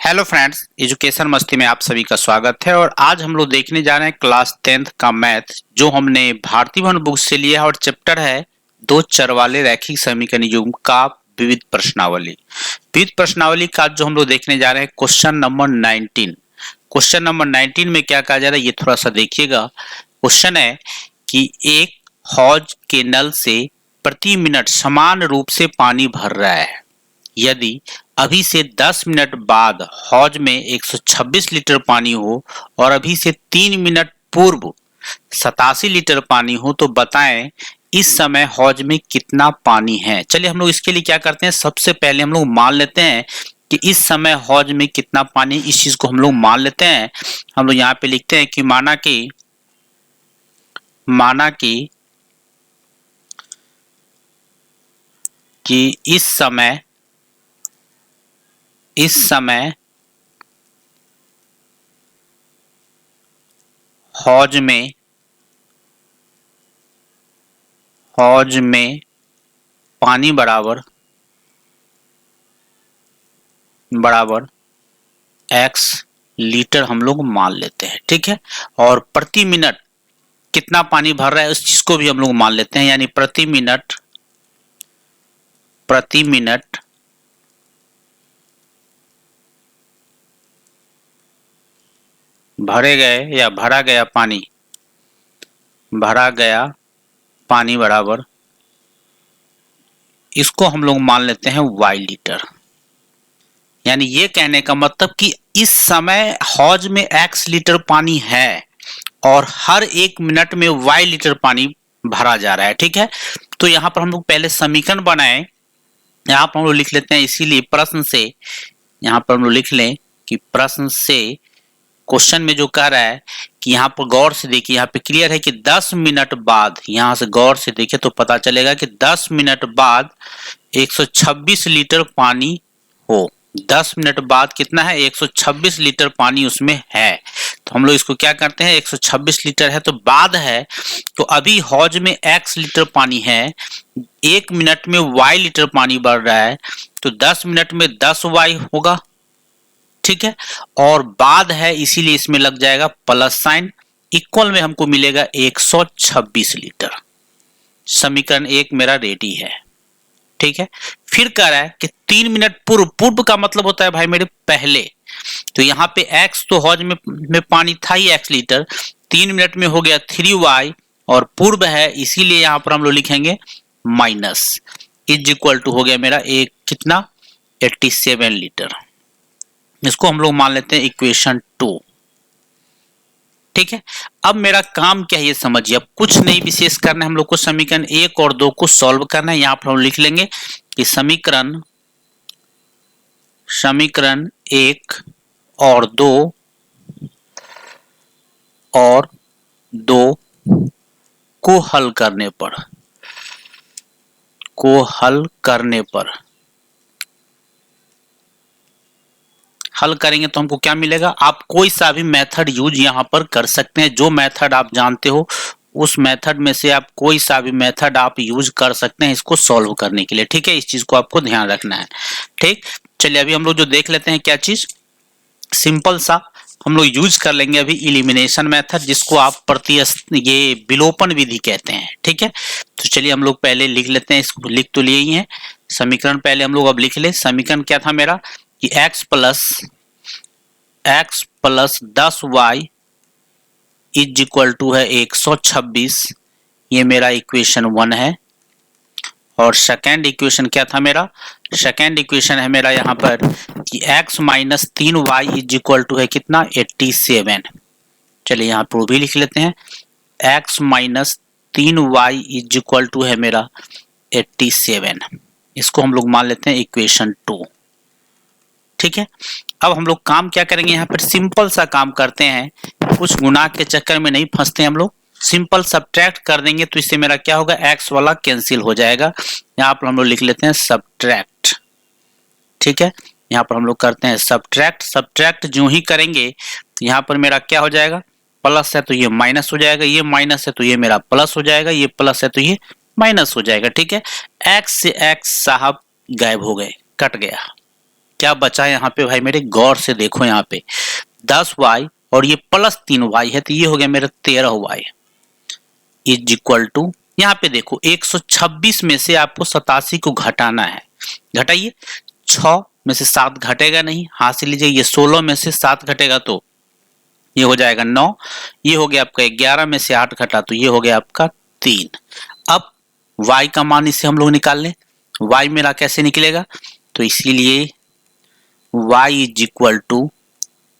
Hello friends, education मस्ती में आप सभी का स्वागत है। और आज हम लोग देखने जा रहे हैं क्लास 10th का मैथ, जो हमने भारती भवन बुक से लिया है। और चैप्टर है दो चर वाले रैखिक समीकरण युग्म का विविध प्रश्नावली। विविध प्रश्नावली का जो हम लोग देखने जा रहे हैं क्वेश्चन नंबर 19। क्वेश्चन नंबर 19 में क्या कहा जा रहा है ये थोड़ा सा देखिएगा। क्वेश्चन है कि एक हौज के नल से प्रति मिनट समान रूप से पानी भर रहा है। यदि अभी से 10 मिनट बाद हौज में 126 लीटर पानी हो और अभी से 3 मिनट पूर्व 87 लीटर पानी हो, तो बताएं इस समय हौज में कितना पानी है। चलिए हम लोग इसके लिए क्या करते हैं, सबसे पहले हम लोग मान लेते हैं कि इस समय हौज में कितना पानी, इस चीज को हम लोग मान लेते हैं। हम लोग यहाँ पे लिखते हैं कि माना कि इस समय हौज में पानी बराबर x लीटर हम लोग मान लेते हैं, ठीक है। और प्रति मिनट कितना पानी भर रहा है उस चीज को भी हम लोग मान लेते हैं, यानी प्रति मिनट भरा गया पानी बराबर, इसको हम लोग मान लेते हैं y लीटर। यानी ये कहने का मतलब कि इस समय हौज में x लीटर पानी है और हर एक मिनट में y लीटर पानी भरा जा रहा है, ठीक है। तो यहां पर हम लोग पहले समीकरण बनाए, यहां पर हम लोग लिख लेते हैं। इसीलिए प्रश्न से यहां पर हम लोग लिख लें कि प्रश्न से क्वेश्चन में जो कह रहा है कि यहाँ पर गौर से देखिए, यहाँ पे क्लियर है कि 10 मिनट बाद, यहां से गौर से देखिए तो पता चलेगा कि 10 मिनट बाद 126 लीटर पानी हो। 10 मिनट बाद कितना है, 126 लीटर पानी उसमें है। तो हम लोग इसको क्या करते हैं, 126 लीटर है तो बाद है, तो अभी हौज में x लीटर पानी है, एक मिनट में y लीटर पानी बढ़ रहा है, तो 10 मिनट में 10y होगा, ठीक है। और बाद है इसीलिए इसमें लग जाएगा प्लस साइन, इक्वल में हमको मिलेगा 126 लीटर। समीकरण 1 मेरा रेडी है, ठीक है। फिर कह रहा है कि 3 मिनट पूर्व का मतलब होता है भाई मेरे पहले। तो यहाँ पे x तो हौज में पानी था ही x लीटर, 3 मिनट में हो गया 3y, और पूर्व है इसीलिए यहाँ पर हम लोग लिखेंगे माइनस, इज इक्वल टू हो गया मेरा एक कितना 87 लीटर। इसको हम लोग मान लेते हैं इक्वेशन 2, ठीक है। अब मेरा काम क्या है ये समझिए, अब कुछ नहीं विशेष करना है, हम लोग को समीकरण 1 और 2 को सॉल्व करना है। यहां पर हम लिख लेंगे कि समीकरण 1 और 2 को हल करेंगे तो हमको क्या मिलेगा। आप कोई सा भी मेथड यूज यहां पर कर सकते हैं, जो मेथड आप जानते हो उस मेथड में से आप कोई सा भी मेथड आप यूज कर सकते हैं इसको सॉल्व करने के लिए, ठीक है। इस चीज को आपको ध्यान रखना है, ठीक। चलिए अभी हम लोग जो देख लेते हैं क्या चीज, सिंपल सा हम लोग यूज कर लेंगे अभी इलिमिनेशन मेथड, जिसको आप ये विलोपन विधि कहते हैं, ठीक है। तो चलिए हम लोग पहले लिख लेते हैं, इसको लिख तो लिए ही है समीकरण, पहले हम लोग अब लिख ले। समीकरण क्या था मेरा कि x plus 10y is equal to है 126, ये मेरा इक्वेशन 1 है। और सेकेंड इक्वेशन क्या था मेरा, सेकेंड इक्वेशन है मेरा यहाँ पर कि x minus 3y is equal to है कितना 87। चलिए यहाँ पर भी लिख लेते हैं, x minus 3y is equal to है मेरा 87। इसको हम लोग मान लेते हैं इक्वेशन 2, ठीक है। अब हम लोग काम क्या करेंगे, यहाँ पर सिंपल सा काम करते हैं, कुछ गुना के चक्कर में नहीं फंसते हैं हम लोग। सिंपल सब्ट्रैक्ट कर देंगे तो इससे मेरा क्या होगा, x वाला कैंसिल हो जाएगा। यहाँ पर हम लोग लिख लेते हैं सब्ट्रैक्ट, ठीक है। यहाँ पर हम लोग करते हैं सब्ट्रैक्ट जो ही करेंगे तो यहाँ पर मेरा क्या हो जाएगा, प्लस है तो ये माइनस हो जाएगा, ये माइनस है तो ये मेरा प्लस हो जाएगा, ये प्लस है तो ये माइनस हो जाएगा, ठीक है। x से x साहब गायब हो गए, कट गया, क्या बचा है यहाँ पे भाई मेरे, गौर से देखो यहाँ पे 10y और ये प्लस 3y है, तो ये हो गया मेरा 13y इज इक्वल टू, यहाँ पे देखो 126 में से आपको 87 को घटाना है। घटाइए, 6 में से 7 घटेगा नहीं, हाथ से लीजिए, ये 16 में से 7 घटेगा तो ये हो जाएगा 9, ये हो गया आपका 11 में से 8 घटा तो ये हो गया आपका 3। अब y का मान इसे हम लोग निकाल लें, y मेरा कैसे निकलेगा, तो इसीलिए y is equal to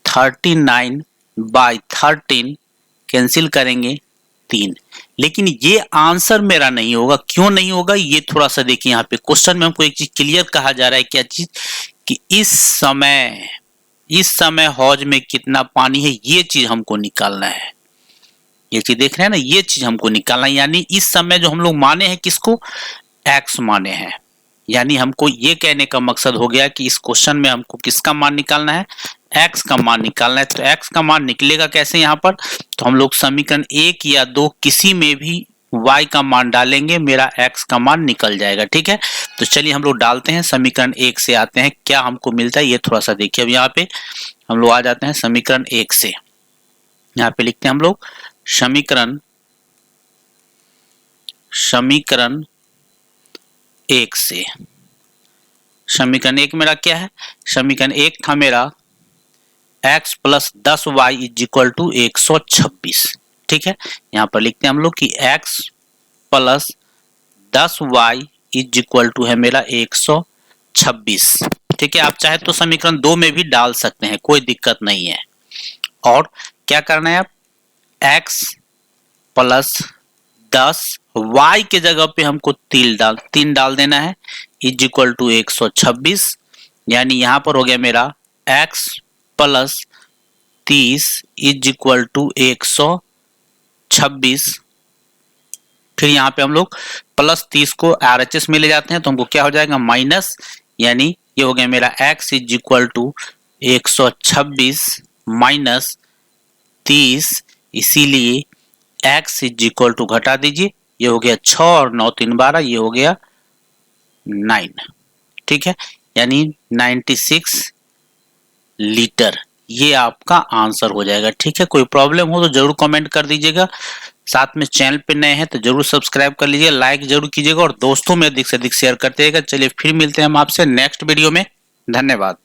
39/13 cancel करेंगे 3। लेकिन ये आंसर मेरा नहीं होगा, क्यों नहीं होगा ये थोड़ा सा देखिए, यहाँ पे क्वेश्चन में हमको एक चीज क्लियर कहा जा रहा है, क्या चीज, कि इस समय हौज में कितना पानी है, ये चीज हमको निकालना है। ये चीज देख रहे हैं ना, ये चीज हमको निकालना है, यानी इस समय जो हम लोग माने हैं किसको, x माने हैं। यानी हमको ये कहने का मकसद हो गया कि इस क्वेश्चन में हमको किसका मान निकालना है, x का मान निकालना है। तो x का मान निकलेगा कैसे यहाँ पर, तो हम लोग समीकरण 1 या 2 किसी में भी y का मान डालेंगे, मेरा x का मान निकल जाएगा। ठीक है, तो चलिए हम लोग डालते हैं, समीकरण 1 से आते हैं, क्या हमको मिलता है ये थोड़ा सा देखिए। अब यहाँ पे हम लोग आ जाते हैं समीकरण 1 से, यहाँ पे लिखते हैं हम लोग समीकरण 1 से। समीकरण 1 मेरा क्या है, समीकरण 1 था मेरा x plus 10y is equal to 126। ठीक है, यहाँ पर लिखते हैं हम लोग कि x plus 10y is equal to है मेरा 126। ठीक है, आप चाहे तो समीकरण 2 में भी डाल सकते हैं, कोई दिक्कत नहीं है। और क्या करना है, आप x प्लस 10y के जगह पे हमको 3 डाल देना है, इज इक्वल टू 126। यानी यहां पर हो गया मेरा x plus 30 is equal to 126। फिर यहाँ पे हम लोग प्लस 30 को RHS में ले जाते हैं तो हमको क्या हो जाएगा, माइनस, यानी ये हो गया मेरा x is equal to 126 minus 30, इसीलिए x इज इक्वल टू घटा दीजिए, ये हो गया 6 और 9 3 12, ये हो गया 9। ठीक है, यानी 96 लीटर, ये आपका आंसर हो जाएगा। ठीक है, कोई प्रॉब्लम हो तो जरूर कमेंट कर दीजिएगा, साथ में चैनल पे नए हैं तो जरूर सब्सक्राइब कर लीजिए, लाइक जरूर कीजिएगा और दोस्तों में अधिक से अधिक शेयर करते रहेगा। चलिए फिर मिलते हैं हम आपसे नेक्स्ट वीडियो में, धन्यवाद।